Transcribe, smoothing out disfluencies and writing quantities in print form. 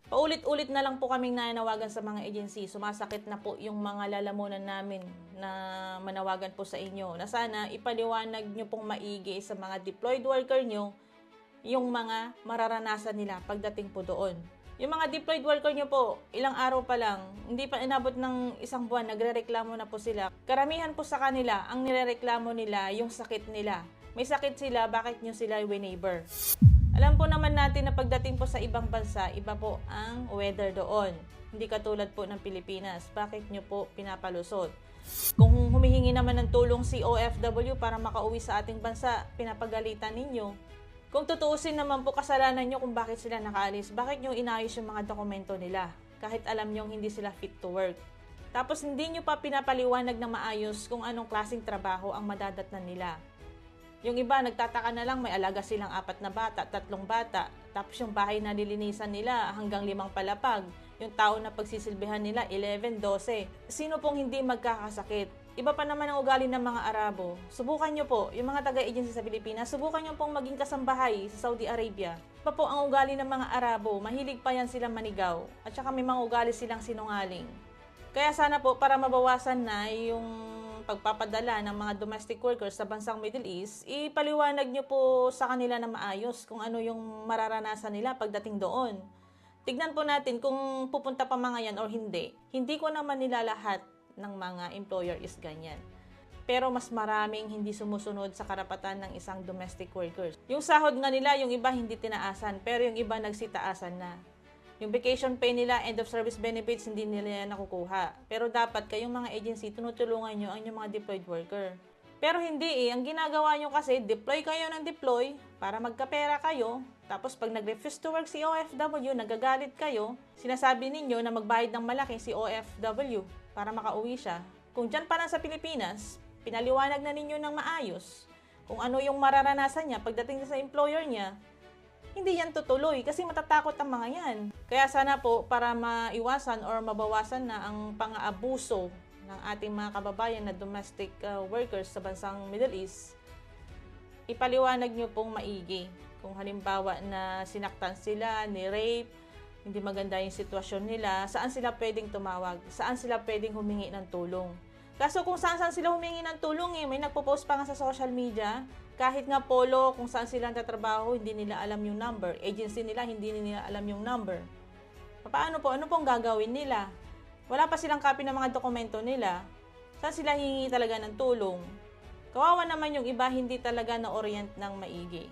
Paulit-ulit na lang po kaming nanawagan sa mga agency. Sumasakit na po yung mga lalamunan namin na manawagan po sa inyo. Na sana ipaliwanag nyo pong maigi sa mga deployed worker nyo yung mga mararanasan nila pagdating po doon. Yung mga deployed worker nyo po, ilang araw pa lang, hindi pa inabot ng isang buwan, nagrereklamo na po sila. Karamihan po sa kanila, ang nirereklamo nila, yung sakit nila. May sakit sila, bakit nyo sila winaiver? Alam po naman natin na pagdating po sa ibang bansa, iba po ang weather doon. Hindi katulad po ng Pilipinas. Bakit nyo po pinapalusot? Kung humihingi naman ng tulong si OFW para makauwi sa ating bansa, pinapagalitan ninyo. Kung tutuusin naman po kasalanan nyo kung bakit sila nakaalis, bakit nyo inayos yung mga dokumento nila? Kahit alam nyo hindi sila fit to work. Tapos hindi nyo pa pinapaliwanag na maayos kung anong klaseng trabaho ang madadatnan nila. Yung iba, nagtataka na lang may alaga silang 4 na bata, 3 bata. Tapos yung bahay na nilinisan nila hanggang 5 palapag. Yung tao na pagsisilbihan nila, 11, 12. Sino pong hindi magkakasakit? Iba pa naman ang ugali ng mga Arabo. Subukan nyo po, yung mga taga-agency sa Pilipinas, subukan nyo pong maging kasambahay sa Saudi Arabia. Iba po ang ugali ng mga Arabo. Mahilig pa yan silang manigaw. At saka may mga ugali silang sinungaling. Kaya sana po, para mabawasan na yung pagpapadala ng mga domestic workers sa bansang Middle East, ipaliwanag nyo po sa kanila na maayos kung ano yung mararanasan nila pagdating doon. Tignan po natin kung pupunta pa mga yan or hindi. Hindi ko naman nila lahat ng mga employer is ganyan. Pero mas maraming hindi sumusunod sa karapatan ng isang domestic workers. Yung sahod nga nila, yung iba hindi tinaasan, pero yung iba nagsitaasan na. Yung vacation pay nila, end of service benefits, hindi nila yan nakukuha. Pero dapat kayong mga agency, tunutulungan nyo ang inyong mga deployed worker. Pero hindi Ang ginagawa nyo kasi, deploy kayo ng deploy para magkapera kayo. Tapos pag nag-refuse to work si OFW, nagagalit kayo, sinasabi ninyo na magbayad ng malaki si OFW para makauwi siya. Kung dyan pa lang sa Pilipinas, pinaliwanag na ninyo ng maayos kung ano yung mararanasan niya pagdating sa employer niya, hindi yan tutuloy kasi matatakot ang mga yan. Kaya sana po para maiwasan or mabawasan na ang pang-aabuso ng ating mga kababayan na domestic workers sa bansang Middle East, ipaliwanag nyo pong maigi. Kung halimbawa na sinaktan sila, ni-rape, hindi maganda yung sitwasyon nila, saan sila pwedeng tumawag? Saan sila pwedeng humingi ng tulong? Kaso kung saan sila humingi ng tulong may nagpo-post pa nga sa social media, kahit nga polo kung saan sila tatrabaho, hindi nila alam yung number. Agency nila, hindi nila alam yung number. Paano po? Ano pong gagawin nila? Wala pa silang copy ng mga dokumento nila. Saan sila hingi talaga ng tulong? Kawawa naman yung iba, hindi talaga na-orient ng maigi.